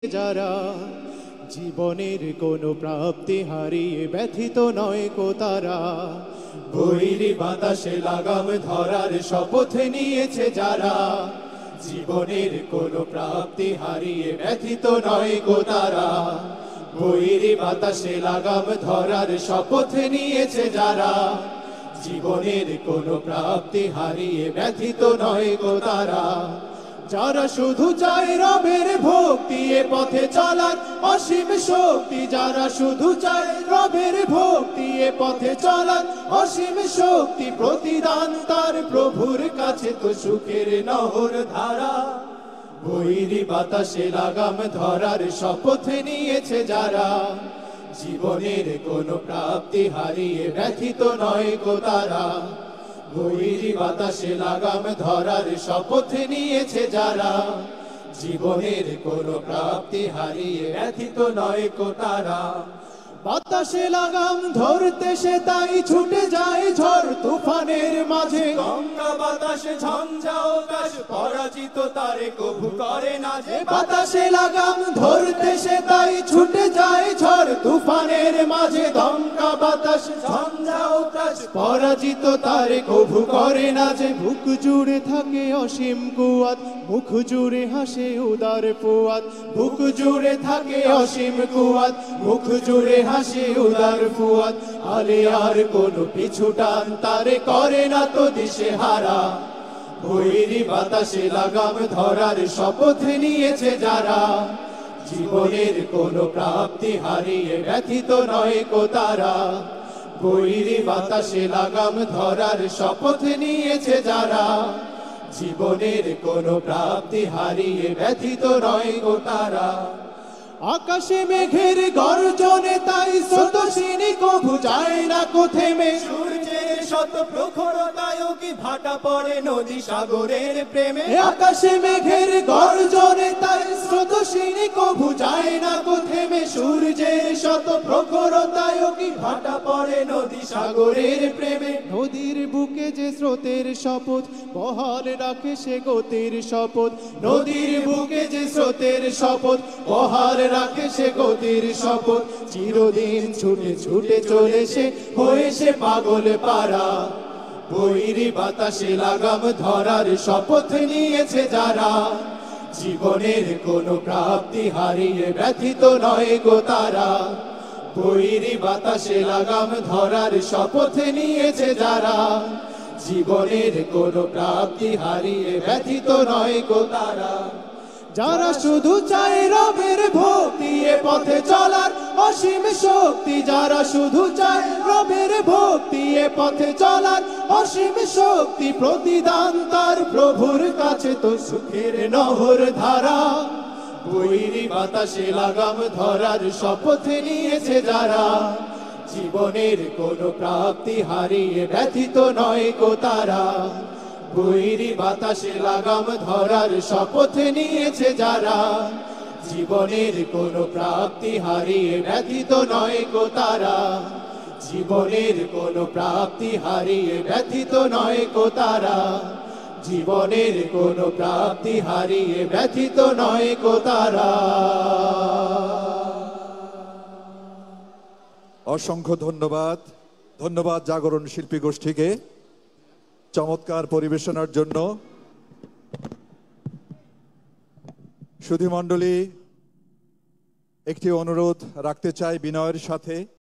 যারা জীবনের কোনো প্রাপ্তি হারিয়ে ব্যথিত নয় কো তারা, বৈরী বাতাসে লাগাম ধরার শপথ নিয়েছে যারা, জীবনের কোনো প্রাপ্তি হারিয়ে ব্যথিত নয় কো তারা, বৈরী বাতাসে লাগাম ধরার শপথ নিয়েছে যারা, জীবনের কোনো প্রাপ্তি হারিয়ে ব্যথিত নয় কো তারা, যারা শুধু চায় রবের ভক্তি এ পথে চলার অসীম শক্তি, যারা শুধু চায় রবের ভক্তি এ পথে চলার অসীম শক্তি, প্রতিদান তার প্রভুর কাছে তো সুখের নহর ধারা, বৈরী বাতাসে লাগাম ধরার শপথ নিয়েছে যারা, জীবনের কোনো প্রাপ্তি হারিয়ে ব্যথিত নয় কো তারা, বৈরী বাতাসে লাগাম ধরার শপথ নিয়েছে যারা, জীবনের কোনো প্রাপ্তি হারিয়ে ব্যথিত নয় কো তারা, বাতাসে লাগাম ধরতে সে তাই ছুটে যায় ঝড় তুফানের মাঝে, গঙ্গা বাতাসে ঝঞ্ঝা আকাশ পরাজিত তারে কবু করে না যে, বাতাসে লাগাম ধরতে সে তাই ছুটে যায় ঝড় তুফানের মাঝে, গঙ্গা বাতাস ঝঞ্ঝা আকাশ পরাজিত তারে কবু করে না যে, বুক জুড়ে থাকে অসীম কুয়াত, মুখ জুড়ে হাসে উদার ফুয়াত, বুক জুড়ে থাকে অসীম কুয়াত, মুখ জুড়ে হাসে উদার ফুয়াত, আলে আর কোনো পিছু টান তারে করে না তো দিশে হারা, বৈরী বাতাসে লাগাম ধরার শপথ নিয়েছে যারা, জীবনের কোনো প্রাপ্তি হারিয়ে ব্যথিত নয় কো তারা, বৈরী বাতাসে লাগাম ধরার শপথ নিয়েছে যারা, জীবনের কোনো প্রাপ্তি হারিয়ে ব্যথিত নয় কো তারা, আকাশে মেঘের গর্জনে তাই স্রোতস্বিনী কভু যায় না কো থেমে, সূর্যের শত প্রখরতায় কি ভাটা পড়ে নদী সাগরের প্রেমে, আকাশে মেঘের গর্জনে তাই স্রোতস্বিনী কভু যায় না কো থেমে, সূর্যের শত প্রখরতায় কি ভাটা পড়ে নদী সাগরের প্রেমে, নদীর বুকে যে স্রোতের শপথ বহাল রাখে সে গতির শপথ, নদীর বুকে যে স্রোতের শপথ বহাল রাখে সে গতির শপথ, চিরদিন ছুটে ছুটে চলে সে হয়ে সে পাগল পারা, বৈরী বাতাসে লাগাম ধরার শপথ নিয়েছে যারা, জীবনের কোনো প্রাপ্তি হারিয়ে ব্যথিত নয় গো তারা, বৈরী বাতাসে লাগাম ধরার শপথ নিয়েছে যারা, জীবনের কোনো প্রাপ্তি হারিয়ে ব্যথিত নয় গো তারা, যারা শুধু চায় রবের ভক্তি এ পথে চলার অসীম শক্তি, যারা শুধু চায় রবের ভক্তি এ পথে চলার অসীম শক্তি, প্রতিদান তার প্রভুর কাছে তো সুখের নহর ধারা, বৈরী বাতাসে লাগাম ধরার শপথ নিয়েছে যারা, জীবনের কোনো প্রাপ্তি হারিয়ে ব্যথিত নয় কো তারা, বৈরী বাতাসে লাগাম ধরার শপথ নিয়েছে যারা, জীবনের কোনো প্রাপ্তি হারিয়ে ব্যথিত নয় কো তারা, জীবনের কোনো প্রাপ্তি হারিয়ে ব্যথিত নয় কো তারা, জীবনের কোনো প্রাপ্তি হারিয়ে ব্যথিত নয় কো তারা। অসংখ্য ধন্যবাদ। ধন্যবাদ জাগরণ শিল্পী গোষ্ঠীকে চমৎকার পরিবেশনার জন্য। সুধী মণ্ডলী, একটি অনুরোধ রাখতে চাই বিনয়ের সাথে।